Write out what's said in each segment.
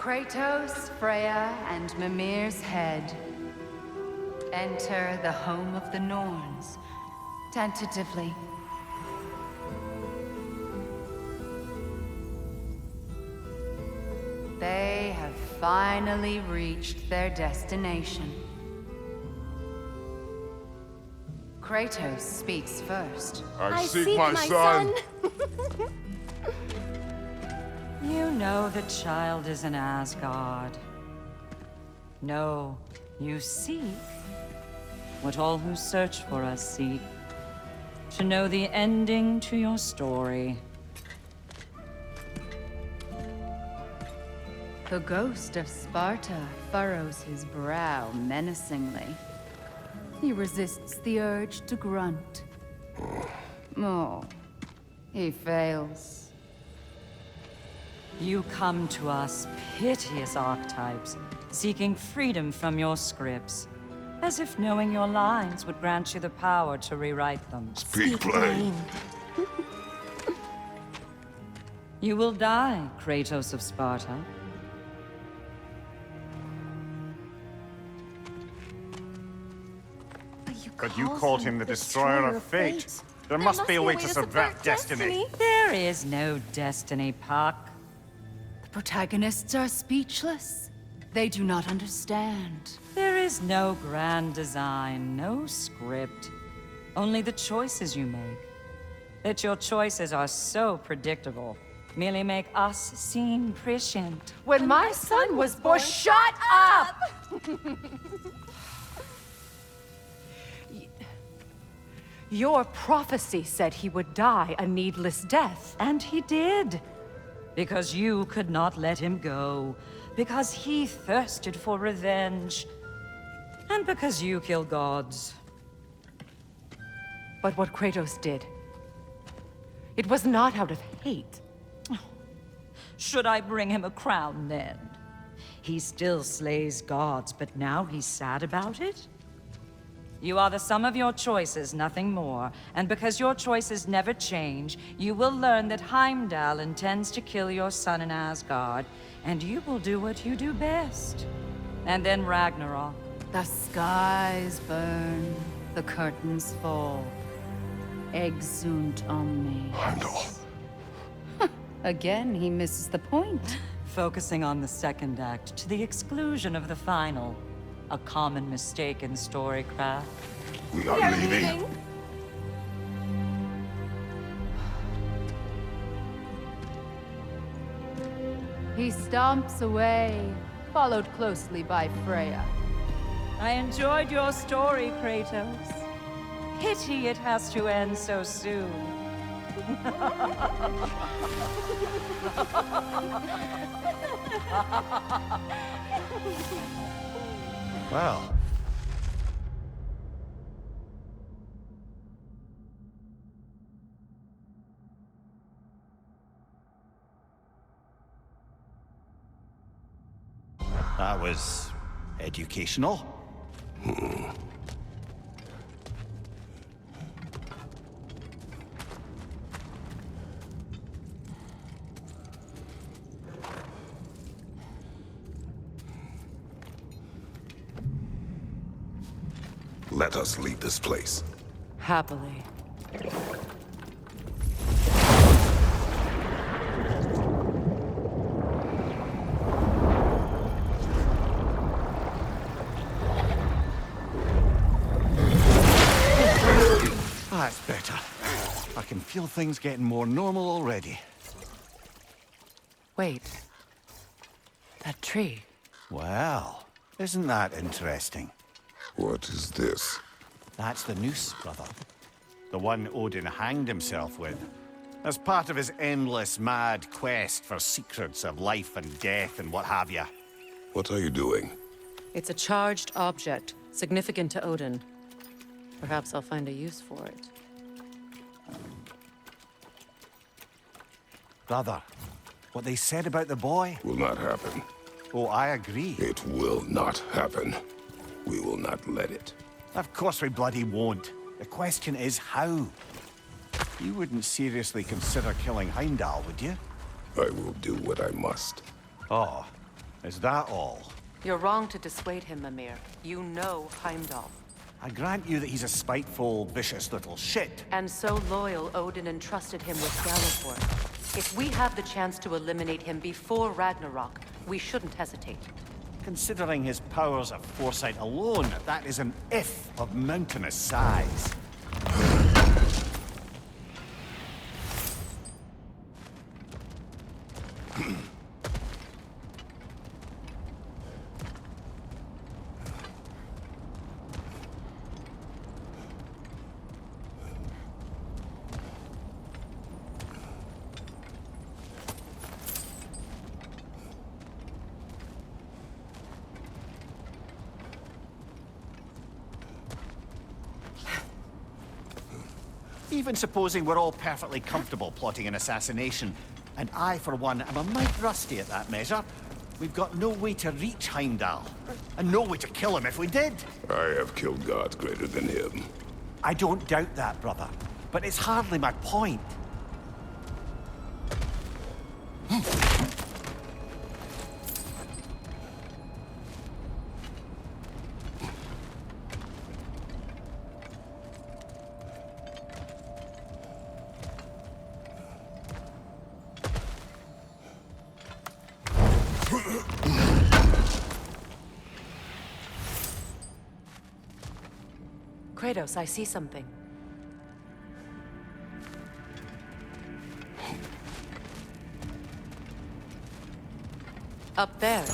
Kratos, Freya, and Mimir's head. Enter the home of the Norns, tentatively. They have finally reached their destination. Kratos speaks first. I seek my son! You know the child is in Asgard. No, you seek what all who search for us seek. To know the ending to your story. The ghost of Sparta furrows his brow menacingly. He resists the urge to grunt. Oh, he fails. You come to us, piteous archetypes, seeking freedom from your scripts. As if knowing your lines would grant you the power to rewrite them. Speak plain. You will die, Kratos of Sparta. But you called him the Destroyer of Fate. There must be a way to subvert destiny. There is no destiny, Puck. The protagonists are speechless. They do not understand. There is no grand design, no script. Only the choices you make. That your choices are so predictable, merely make us seem prescient. When my son was born, shut up! Your prophecy said he would die a needless death. And he did. Because you could not let him go. Because he thirsted for revenge. And because you kill gods. But what Kratos did, it was not out of hate. Should I bring him a crown then? He still slays gods, but now he's sad about it? You are the sum of your choices, nothing more. And because your choices never change, you will learn that Heimdall intends to kill your son in Asgard, and you will do what you do best. And then Ragnarok. The skies burn, the curtains fall. Exunt omnes. Heimdall. Again, he misses the point. Focusing on the second act to the exclusion of the final. A common mistake in storycraft. We are leaving. He stomps away, followed closely by Freya. I enjoyed your story, Kratos. Pity it has to end so soon. Well. That was educational. Let us leave this place. Happily. That's better. I can feel things getting more normal already. Wait. That tree. Well, isn't that interesting? What is this? That's the noose, brother. The one Odin hanged himself with. As part of his endless, mad quest for secrets of life and death and what have you. What are you doing? It's a charged object, significant to Odin. Perhaps I'll find a use for it. Brother, what they said about the boy? Will not happen. Oh, I agree. It will not happen. We will not let it. Of course we bloody won't. The question is how? You wouldn't seriously consider killing Heimdall, would you? I will do what I must. Oh, Is that all? You're wrong to dissuade him, Mimir. You know Heimdall. I grant you that he's a spiteful, vicious little shit. And so loyal, Odin entrusted him with Galliford. If we have the chance to eliminate him before Ragnarok, we shouldn't hesitate. Considering his powers of foresight alone, that is an if of mountainous size. Even supposing we're all perfectly comfortable plotting an assassination, and I, for one, am a mite rusty at that measure, we've got no way to reach Heimdall, and no way to kill him if we did. I have killed gods greater than him. I don't doubt that, brother, but it's hardly my point. Kratos, I see something. Up there.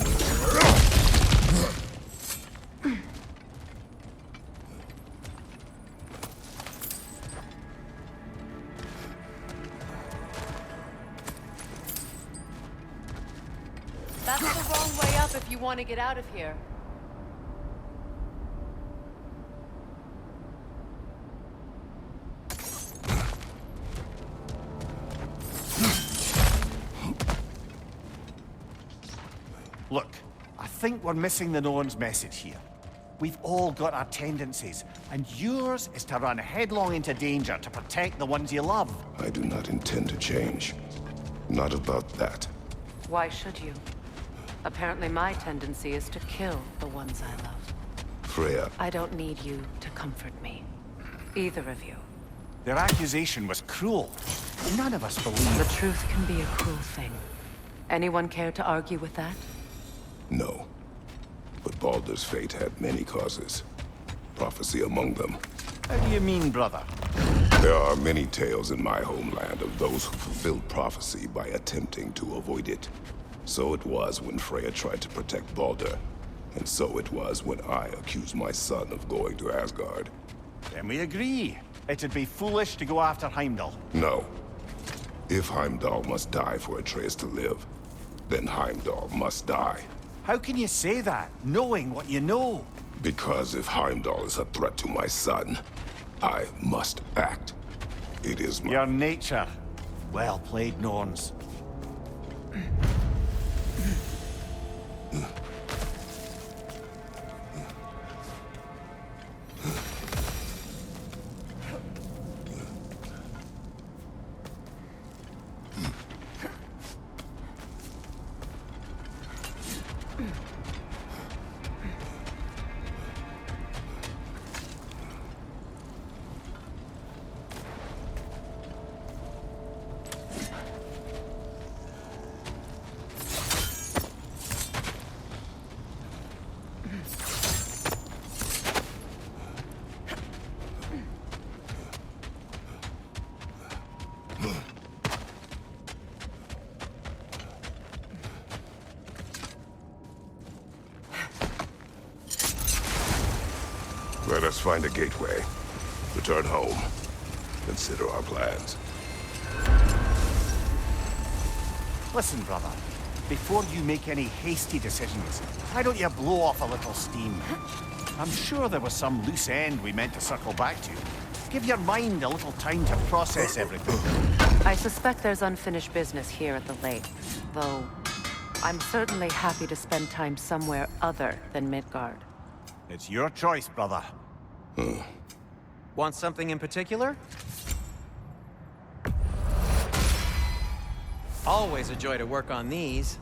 That's the wrong way up if you want to get out of here. Look, I think we're missing the Norn's message here. We've all got our tendencies, and yours is to run headlong into danger to protect the ones you love. I do not intend to change. Not about that. Why should you? Apparently my tendency is to kill the ones I love. Freya, I don't need you to comfort me. Either of you. Their accusation was cruel. None of us believe The it. truth can be a cruel thing. Anyone care to argue with that? no. But Baldur's fate had many causes. Prophecy among them. How do you mean, brother? There are many tales in my homeland of those who fulfilled prophecy by attempting to avoid it. So it was when Freya tried to protect Baldur. And so it was when I accused my son of going to Asgard. Then we agree. It'd be foolish to go after Heimdall. No. If Heimdall must die for Atreus to live, then Heimdall must die. How can you say that, knowing what you know? Because if Heimdall is a threat to my son, I must act. It is my... Your nature. Well played, Norns. Let us find a gateway. Return home. Consider our plans. Listen, brother. Before you make any hasty decisions, why don't you blow off a little steam? I'm sure there was some loose end we meant to circle back to. Give your mind a little time to process everything. I suspect there's unfinished business here at the lake, though I'm certainly happy to spend time somewhere other than Midgard. It's your choice, brother. Want something in particular? Always a joy to work on these.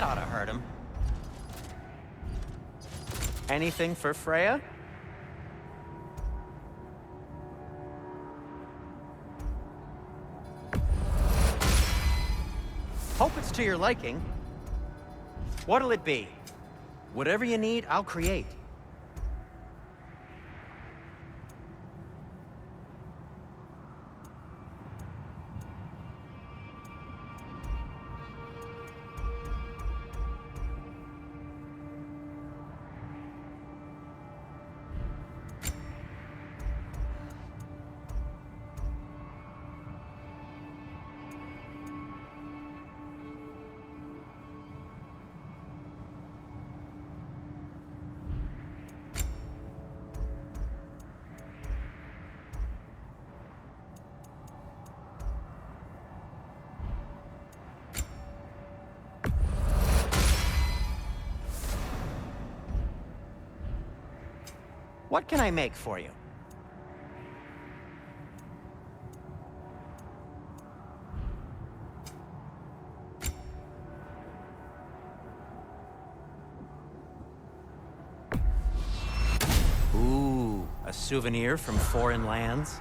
That ought to hurt him. Anything for Freya? Hope it's to your liking. What'll it be? Whatever you need, I'll create. What can I make for you? Ooh, a souvenir from foreign lands?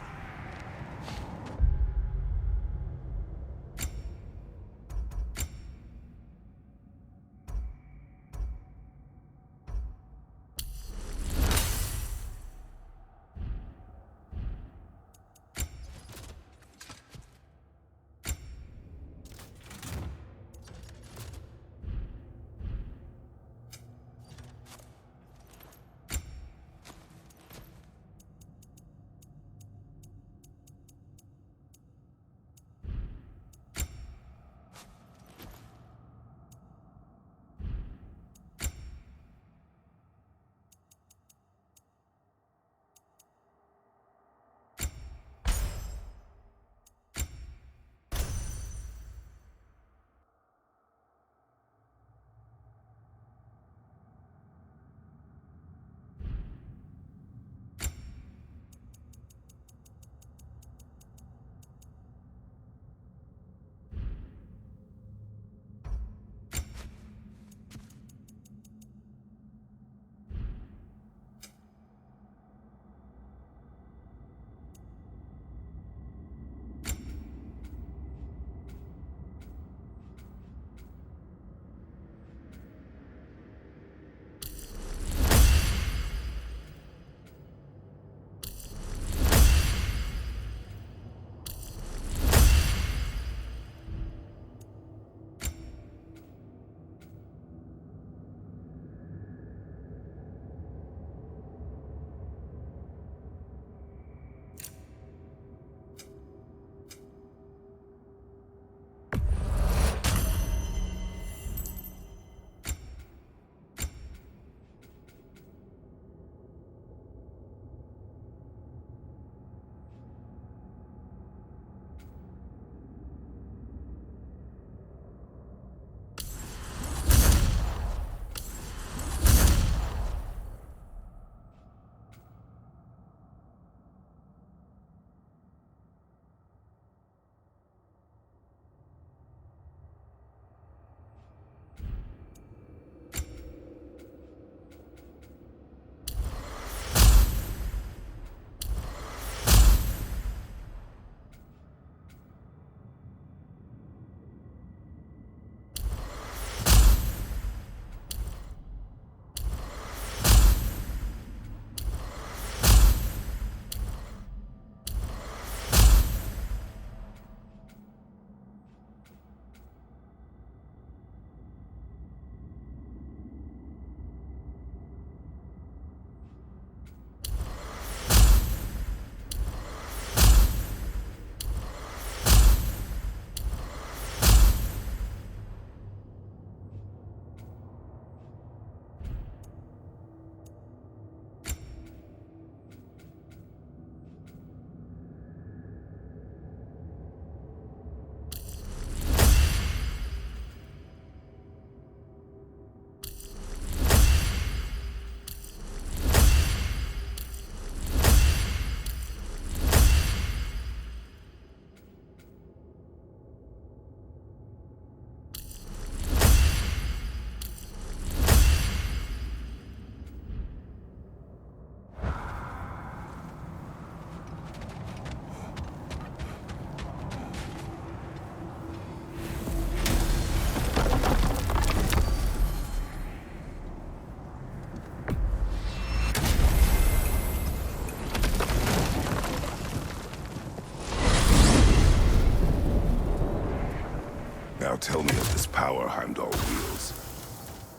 tell me of this power Heimdall wields.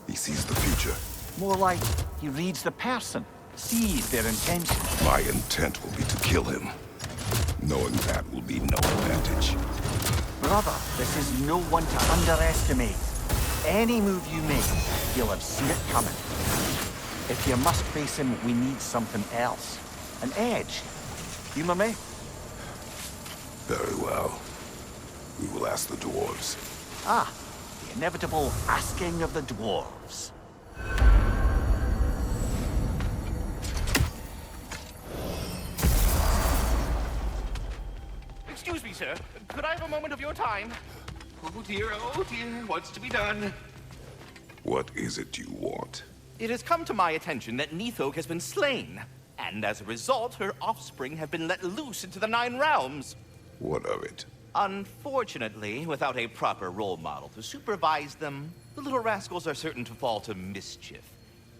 He sees the future. More like he reads the person, sees their intention. My intent will be to kill him. Knowing that will be no advantage. Brother, this is no one to underestimate. Any move you make, you'll have seen it coming. If you must face him, we need something else. An edge. Humor me? Very well. We will ask the dwarves. Ah, the inevitable asking of the dwarves. Excuse me, sir. Could I have a moment of your time? Oh dear, what's to be done? What is it you want? It has come to my attention that Nithog has been slain, and as a result, her offspring have been let loose into the Nine Realms. What of it? Unfortunately, without a proper role model to supervise them, the little rascals are certain to fall to mischief.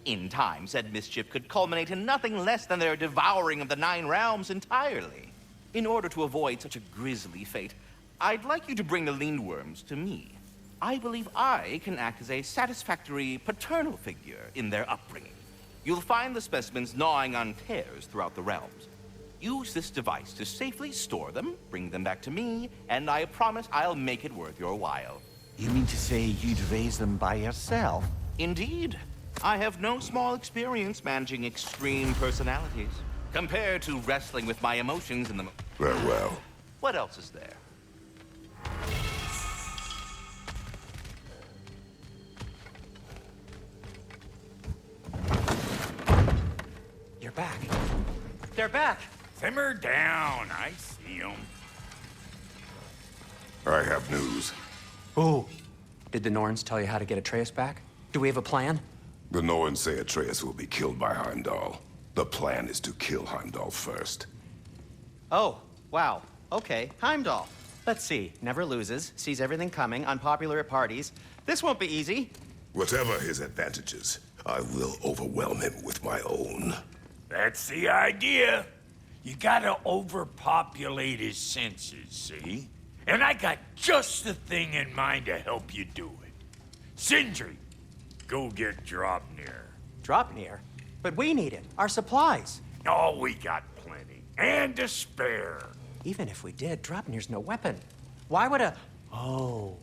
In time, said mischief could culminate in nothing less than their devouring of the Nine Realms entirely. In order to avoid such a grisly fate, I'd like you to bring the Lindworms to me. I believe I can act as a satisfactory paternal figure in their upbringing. You'll find the specimens gnawing on tears throughout the realms. Use this device to safely store them, bring them back to me, and I promise I'll make it worth your while. You mean to say you'd raise them by yourself? Indeed. I have no small experience managing extreme personalities, compared to wrestling with my emotions in the... Very well. What else is there? You're back. They're back. Simmer down. I see them. I have news. Oh. Did the Norns tell you how to get Atreus back? Do we have a plan? The Norns say Atreus will be killed by Heimdall. The plan is to kill Heimdall first. Oh, wow. Okay, Heimdall. Let's see. Never loses, sees everything coming, unpopular at parties. This won't be easy. Whatever his advantages, I will overwhelm him with my own. That's the idea. You gotta overpopulate his senses, see? And I got just the thing in mind to help you do it. Sindri, go get Draupnir. Draupnir? But we need it. Our supplies. Oh, we got plenty. And to spare. Even if we did, Draupnir's no weapon. Why would a... Oh.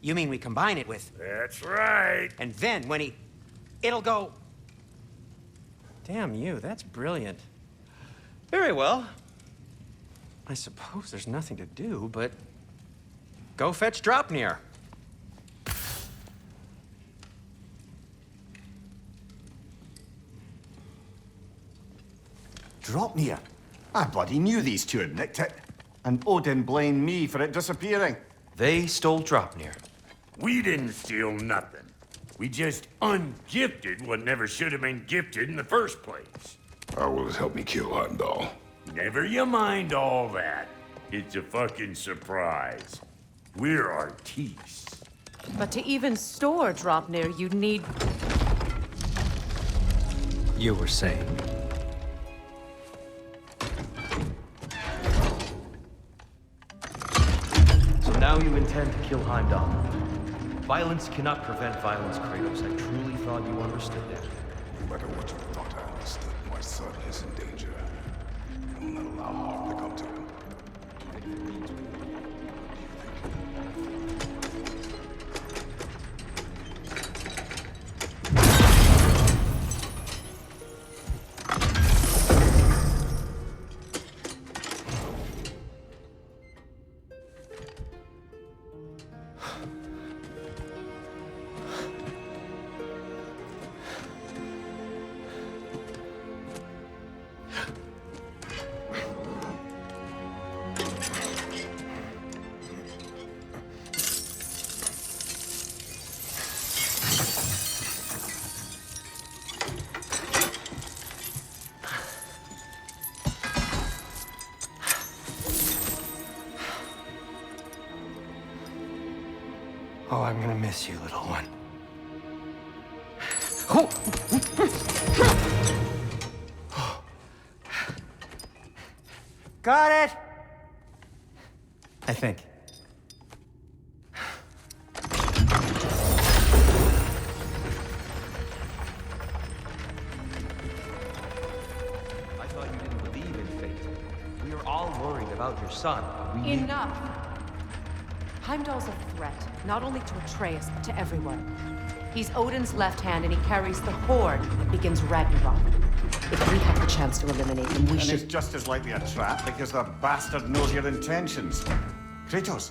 You mean we combine it with... That's right. And then when he... It'll go... Damn you, that's brilliant. Very well. I suppose there's nothing to do, but... Go fetch Draupnir. Draupnir? I bloody knew these two had nicked it. And Odin blamed me for it disappearing. They stole Draupnir. We didn't steal nothing. We just ungifted what never should have been gifted in the first place. How will it help me kill Heimdall? Never you mind all that. It's a fucking surprise. We're artistes. But to even store Draupnir, you'd need... You were saying? So now you intend to kill Heimdall. Violence cannot prevent violence, Kratos. I truly thought you understood that. No matter what you thought I understood, my son is in danger. I will not allow harm to come to him. Oh, I'm gonna miss you, little one. Oh. Got it! I think. about your son. We need... Enough! Heimdall's a threat, not only to Atreus, but to everyone. He's Odin's left hand, and he carries the horde that begins Ragnarok. If we have the chance to eliminate him, we And should... it's just as likely a trap because the bastard knows your intentions. Kratos,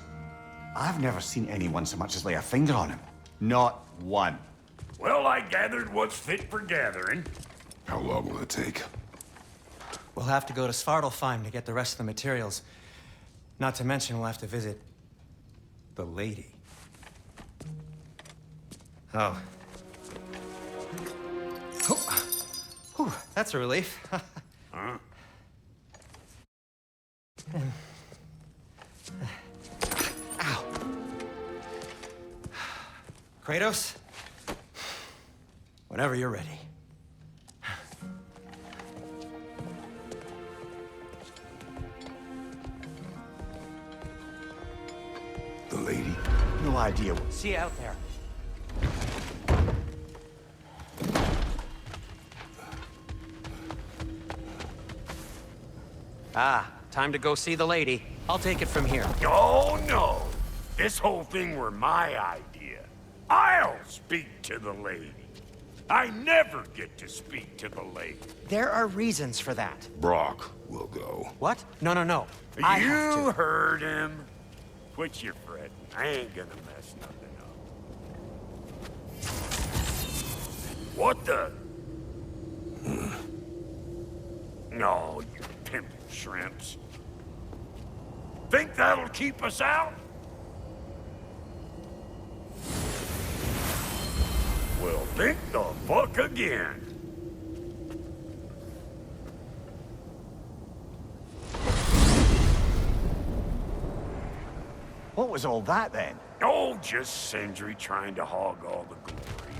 I've never seen anyone so much as lay a finger on him. Not one. Well, I gathered what's fit for gathering. How long will it take? We'll have to go to Svartalfheim to get the rest of the materials. Not to mention we'll have to visit... the lady. Oh. Oh. Whew, that's a relief. Huh? Ow. Kratos? Whenever you're ready. The lady? No idea. See you out there. Ah, time to go see the lady. I'll take it from here. Oh, no. This whole thing were my idea. I'll speak to the lady. I never get to speak to the lady. There are reasons for that. Brock will go. What? No, no, no. I have You to. heard him. Quit your fretting. I ain't gonna mess nothing up. What the? No, you pimp shrimps. Think that'll keep us out? Well, think the fuck again. What was all that then? Oh, just Sindri trying to hog all the glory.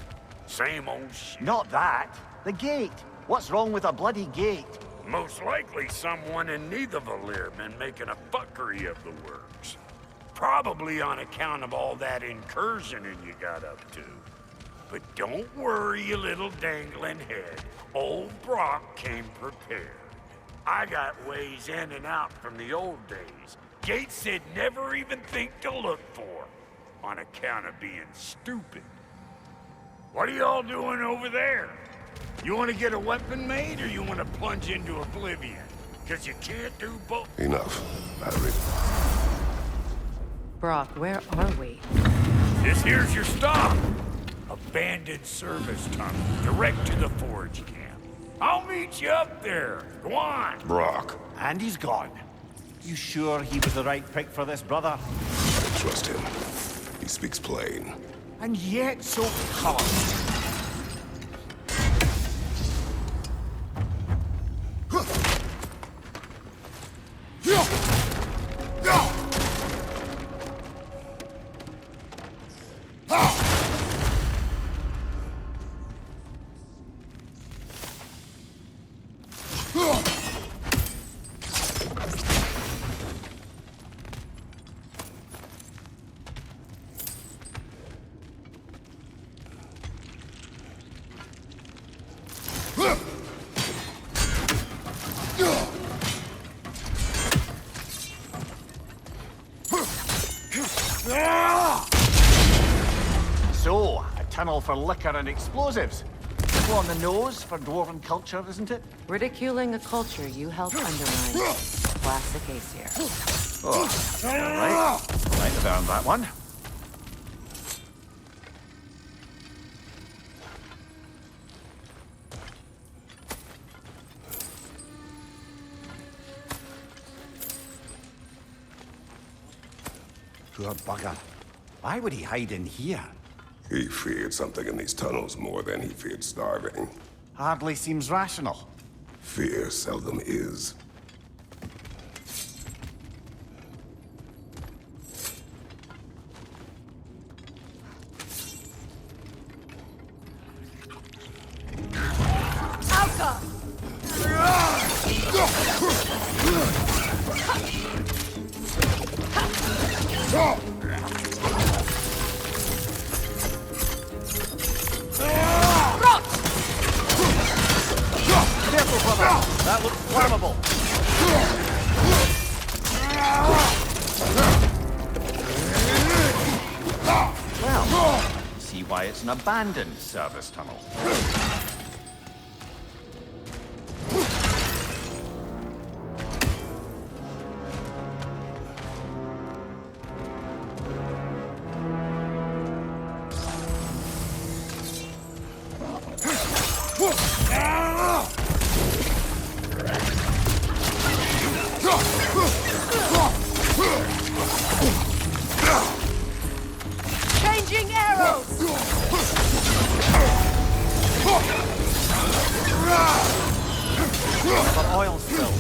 Same old shit. Not that. The gate. What's wrong with a bloody gate? Most likely someone in Nidavellir been making a fuckery of the works. Probably on account of all that incursioning you got up to. But don't worry, you little dangling head. Old Brock came prepared. I got ways in and out from the old days. Gates said never even think to look for, on account of being stupid. What are y'all doing over there? You want to get a weapon made, or you want to plunge into oblivion? Because you can't do both. Enough. Hurry. Brock, where are we? This here's your stop. Abandoned service tunnel, direct to the forge camp. I'll meet you up there. Go on. Brock. And he's gone. You sure he was the right pick for this, brother? I trust him. He speaks plain. And yet so colorful. So, a tunnel for liquor and explosives. Little on the nose for dwarven culture, isn't it? Ridiculing a culture you helped undermine. Classic case here. Oh, all right. Might have earned that one. Poor bugger. Why would he hide in here? He feared something in these tunnels more than he feared starving. Hardly seems rational. Fear seldom is. Careful, brother! That looks flammable! Well, see why it's an abandoned service tunnel. Changing arrows! For oil spill.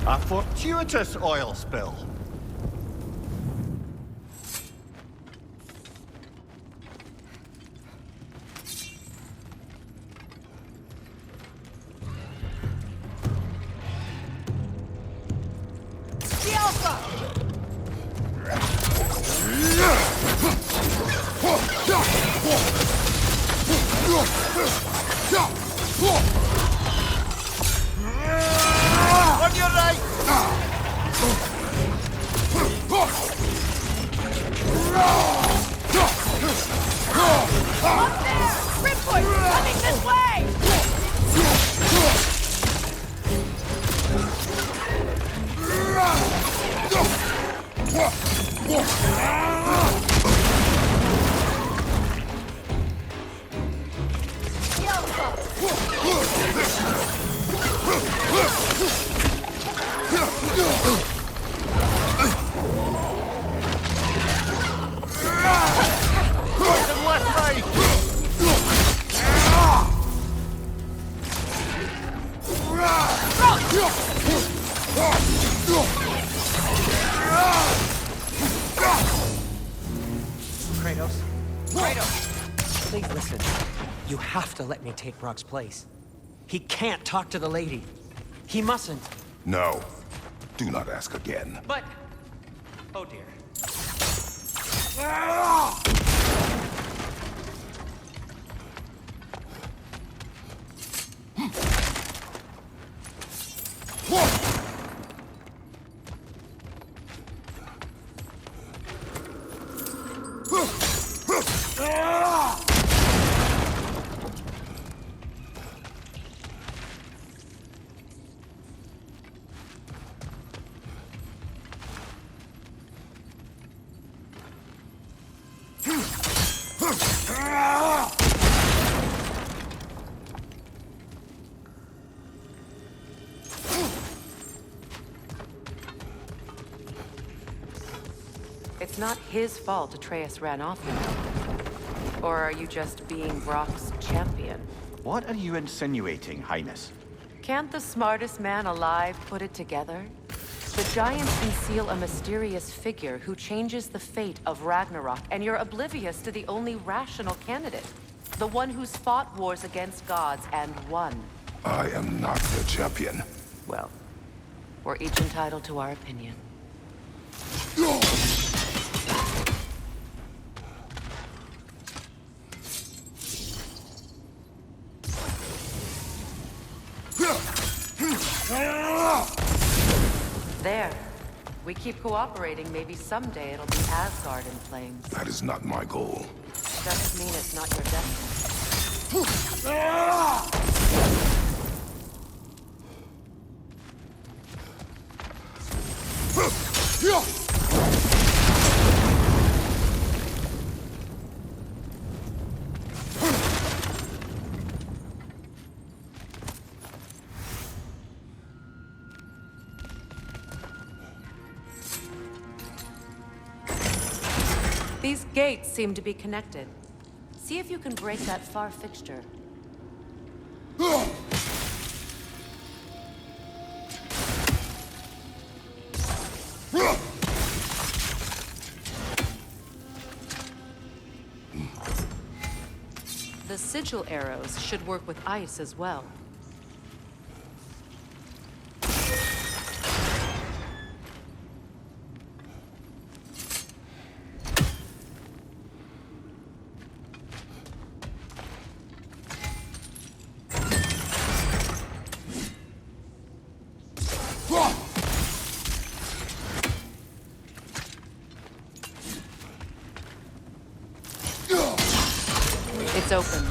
A fortuitous oil spill. On your right! Up there! Ripwood! Coming this way! Kratos? Kratos! Please listen. You have to let me take Rock's place. He can't talk to the lady. He mustn't. No. Do not ask again. But... Oh dear. It's not his fault Atreus ran off now. Or are you just being Brock's champion? What are you insinuating, Highness? Can't the smartest man alive put it together? The Giants conceal a mysterious figure who changes the fate of Ragnarok, and you're oblivious to the only rational candidate. The one who's fought wars against gods and won. I am not the champion. Well, we're each entitled to our opinion. There. We keep cooperating, maybe someday it'll be Asgard in flames. That is not my goal. Doesn't mean it's not your destiny. These gates seem to be connected. See if you can break that far fixture. The sigil arrows should work with ice as well. It's open.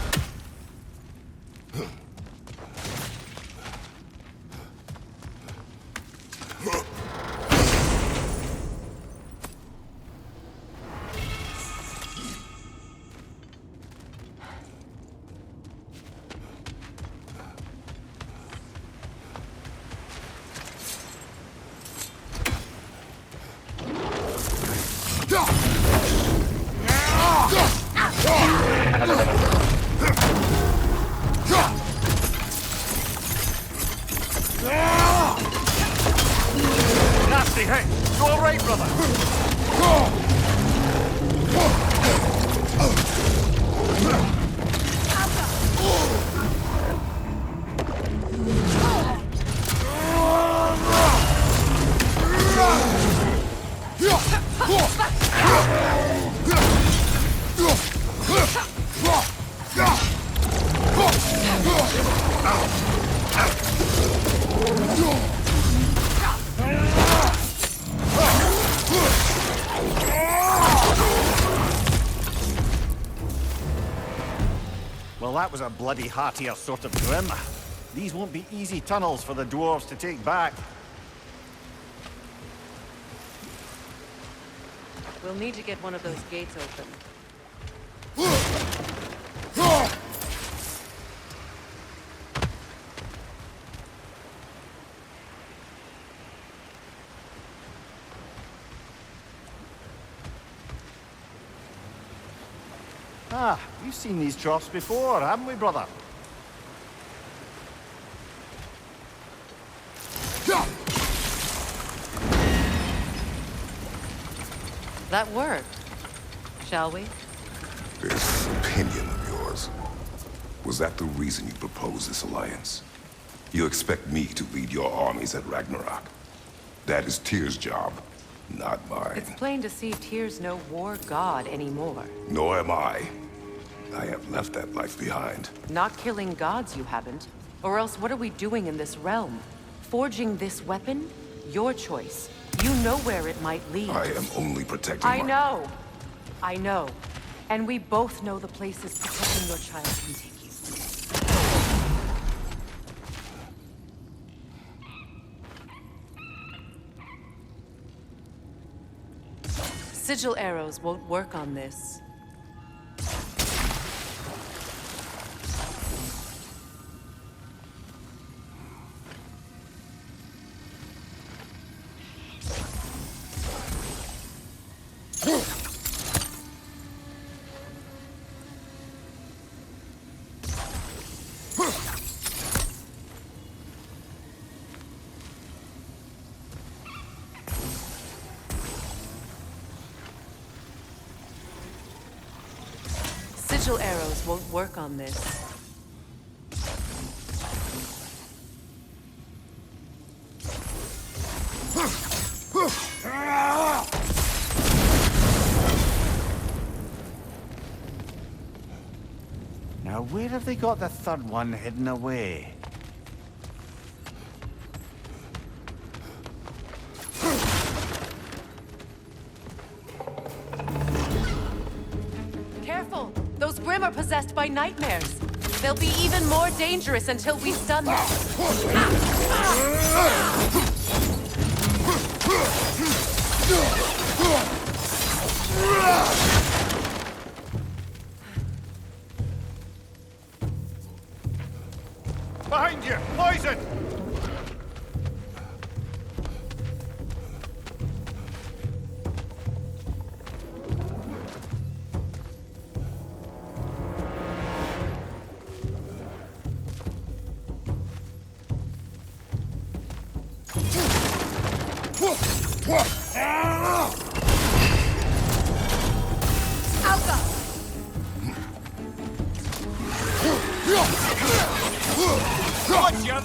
Nasty hit! You all right, brother? Well, that was a bloody heartier sort of grim. These won't be easy tunnels for the dwarves to take back. We'll need to get one of those gates open. Ah, we've seen these troughs before, haven't we, brother? That worked. Shall we? This opinion of yours, was that the reason you proposed this alliance? You expect me to lead your armies at Ragnarok? That is Tyr's job, not mine. It's plain to see Tyr's no war god anymore. Nor am I. I have left that life behind. Not killing gods, you haven't. Or else what are we doing in this realm? Forging this weapon? Your choice. You know where it might lead. I am only protecting I know. I know. And we both know the places protecting your child can take you. Sigil arrows won't work on this. Sigil arrows won't work on this. Now, where have they got the third one hidden away? Careful! Those Grim are possessed by nightmares. They'll be even more dangerous until we stun them. Behind you! Poison! Alpha! What's your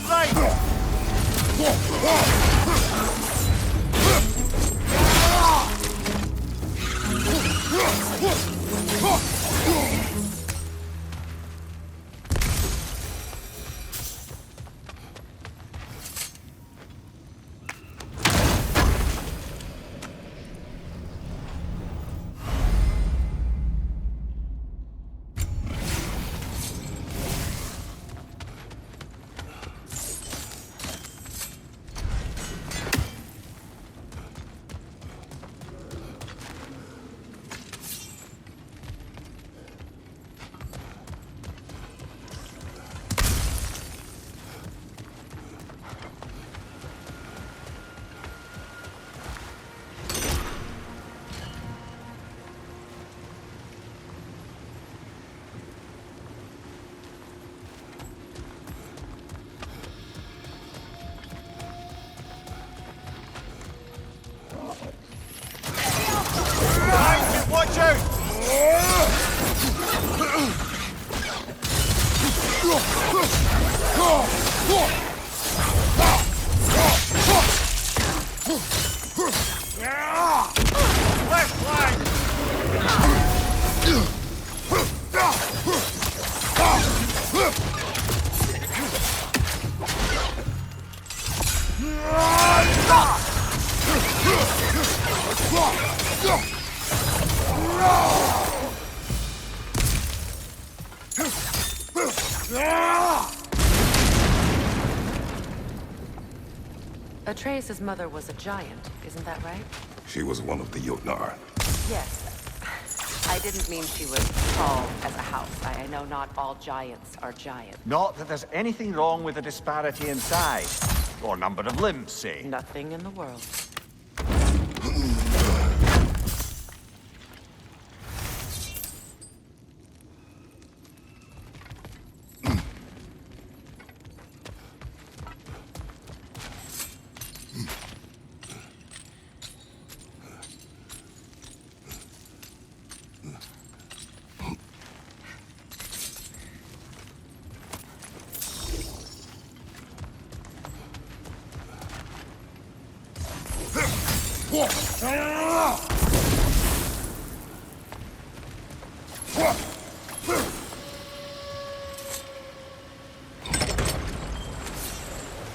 right? Watch out! Left flank! Atreus' mother was a giant, isn't that right? She was one of the Jotnar. Yes. I didn't mean she was tall as a house. I know not all giants are giants. Not that there's anything wrong with the disparity in size. Or number of limbs, say. Nothing in the world.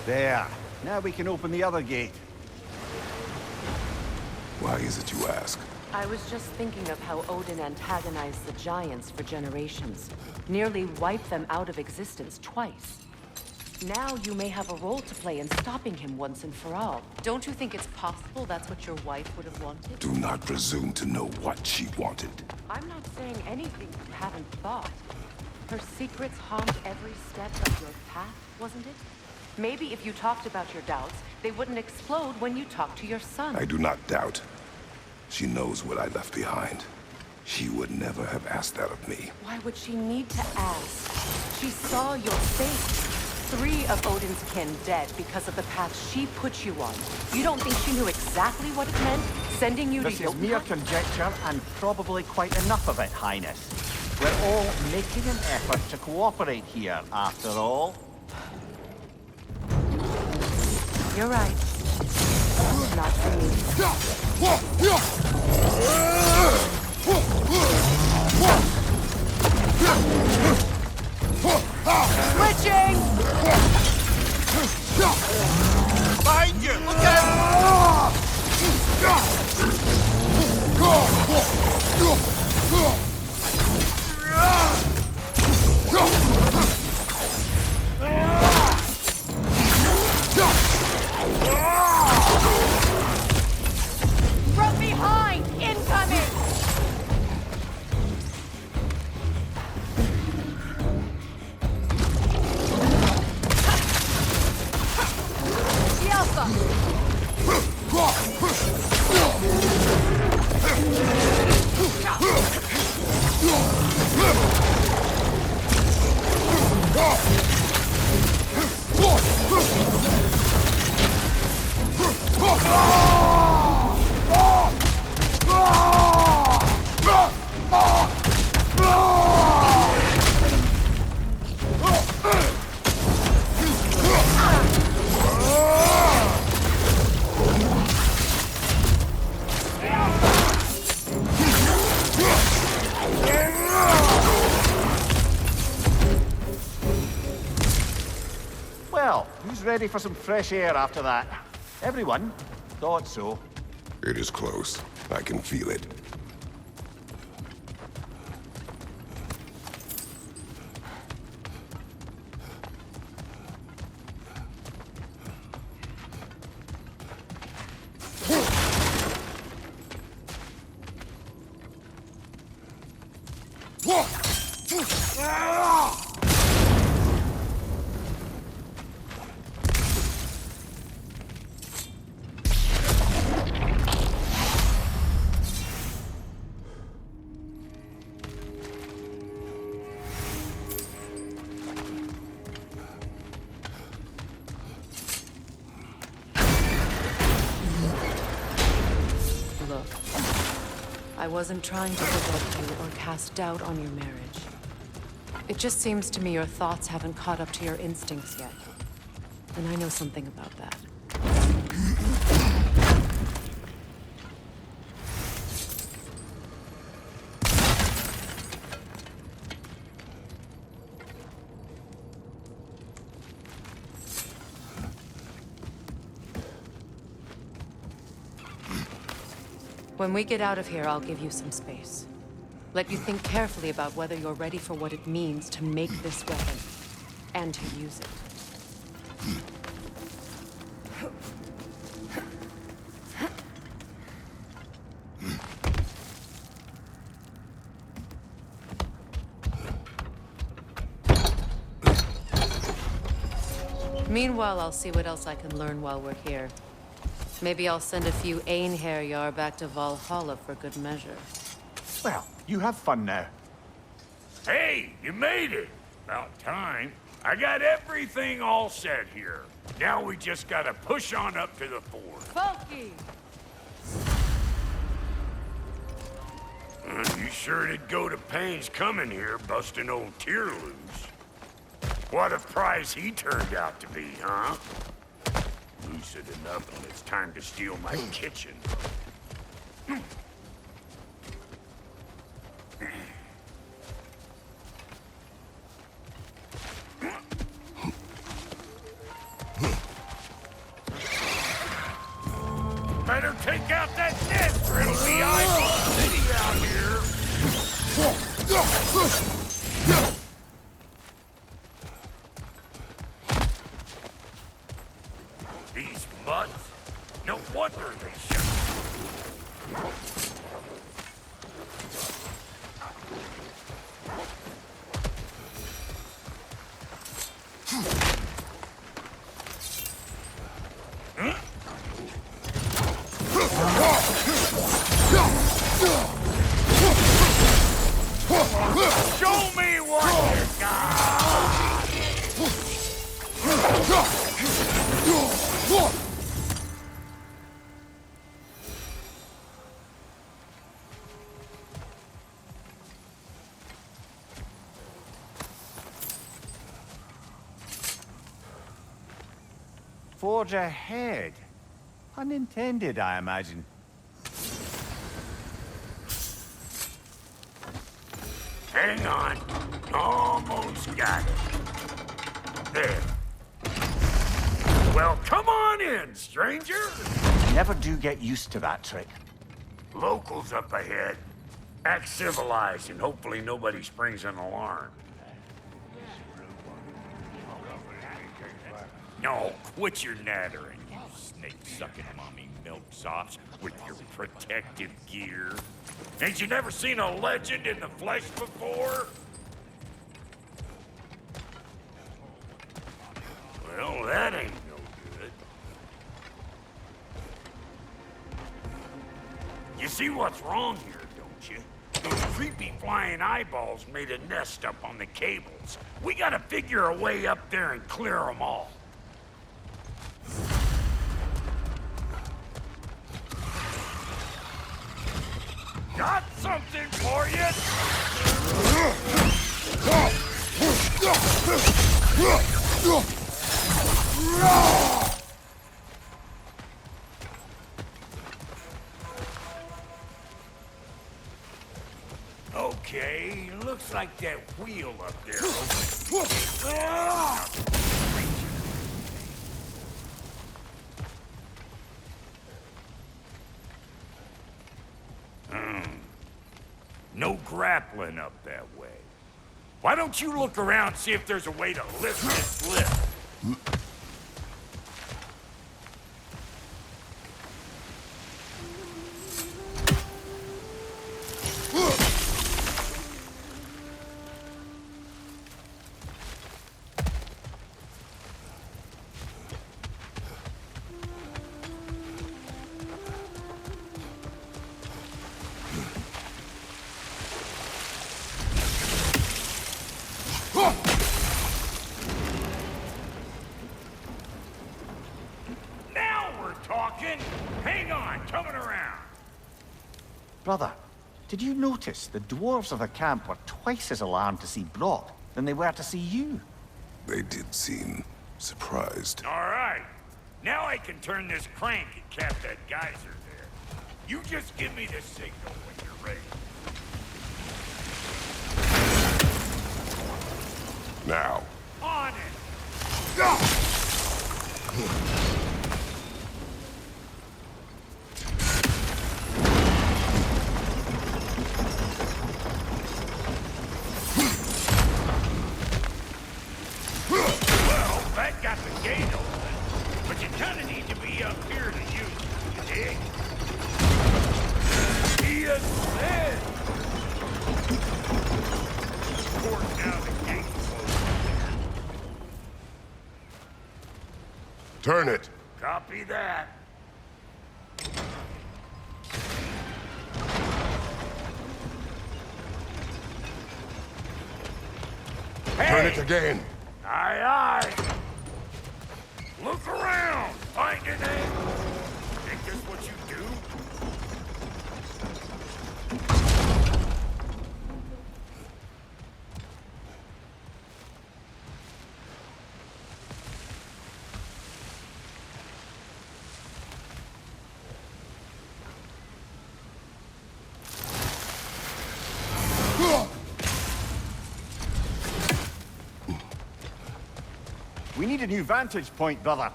There. Now we can open the other gate. Why is it you ask? I was just thinking of how Odin antagonized the giants for generations. Nearly wiped them out of existence twice. Now you may have a role to play in stopping him once and for all. Don't you think it's possible that's what your wife would have wanted? Do not presume to know what she wanted. I'm not saying anything you haven't thought. Her secrets haunt every step of your path, wasn't it? Maybe if you talked about your doubts, they wouldn't explode when you talked to your son. I do not doubt. She knows what I left behind. She would never have asked that of me. Why would she need to ask? She saw your fate. 3 of Odin's kin dead because of the path she put you on. You don't think she knew exactly what it meant, sending you This to is mere conjecture, and probably quite enough of it, Highness. We're all making an effort to cooperate here, after all. You're right. Not for me. Switching! Behind you! Look out! From behind! Incoming! The Alpha! ready for some fresh air after that. Everyone thought so. It is close. I can feel it. Look, I wasn't trying to provoke you or cast doubt on your marriage. It just seems to me your thoughts haven't caught up to your instincts yet. And I know something about that. When we get out of here, I'll give you some space. Let you think carefully about whether you're ready for what it means to make this weapon, and to use it. Meanwhile, I'll see what else I can learn while we're here. Maybe I'll send a few Einherjar back to Valhalla for good measure. Well, you have fun now. Hey, you made it! About time. I got everything all set here. Now we just gotta push on up to the fort. Falky! You sure did go to pains coming here, busting old Tyr loose. What a prize he turned out to be, huh? Lucid enough when it's time to steal my kitchen. Better take out that net, or it'll be eyeball city out here. These mutts, no wonder they shoot. Show me what you got! Forge ahead. Unintended, I imagine. Hang on. Almost got it. There. Well, come on in, stranger. Never do get used to that trick. Locals up ahead. Act civilized and hopefully nobody springs an alarm. No, quit your nattering, you snake-sucking mommy milksops with your protective gear. Ain't you never seen a legend in the flesh before? Well, that ain't no good. You see what's wrong here, don't you? Those creepy flying eyeballs made a nest up on the cables. We gotta figure a way up there and clear them all. Got something for you! Okay, looks like that wheel up there. No grappling up that way. Why don't you look around, see if there's a way to lift this lift? Now we're talking! Hang on, coming around. Brother, did you notice the dwarves of the camp were twice as alarmed to see Brock than they were to see you? They did seem surprised. All right. Now I can turn this crank and cap that geyser there. You just give me the signal when you're ready. Now. On it! Well, that got the gate open, but you kinda need to be up here to use it, you dig? He is dead! Of course, now the gate's closed. Turn it. Copy that. Turn it again. Aye, aye. Look around. Find an angle. Think this what you do? We need a new vantage point, brother.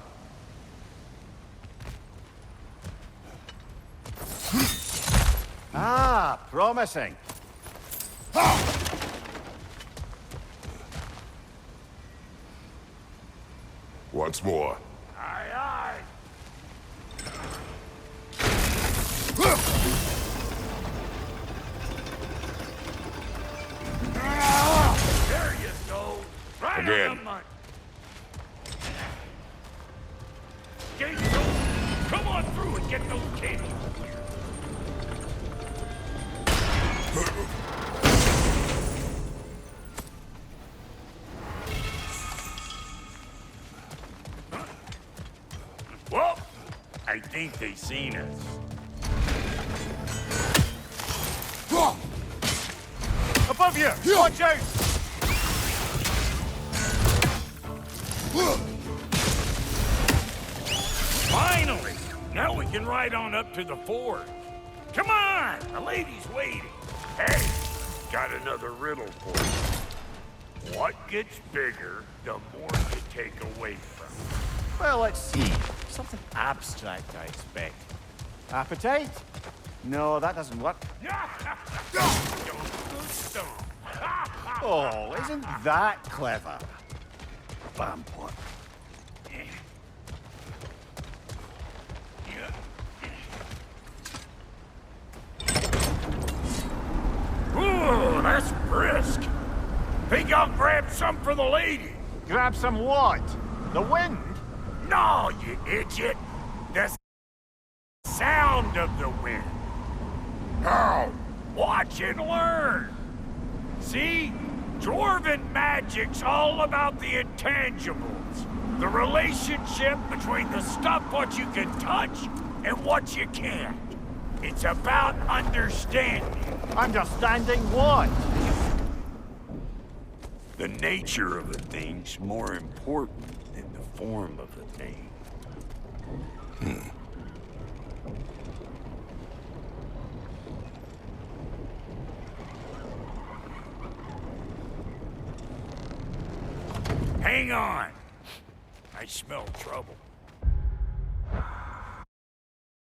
Ah, promising. Once more. Aye, aye. There you go. Right Again. on the money. Gates open. Come on through and get those cables clear. Well, I think they seen us. Above you! Watch out! Finally! Now we can ride on up to the forge. Come on! The lady's waiting. Hey, got another riddle for you. What gets bigger, the more you take away from it? Well, let's see. Something abstract, I expect. Appetite? No, that doesn't work. Oh, isn't that clever? Vampire. Ooh, that's brisk. Think I'll grab some for the lady? Grab some what? The wind? No, you idiot. The sound of the wind. How? Watch and learn. See? Dwarven magic's all about the intangibles. The relationship between the stuff what you can touch and what you can't. It's about understanding. Understanding what? The nature of a thing's more important than the form of a thing. Hang on. I smell trouble.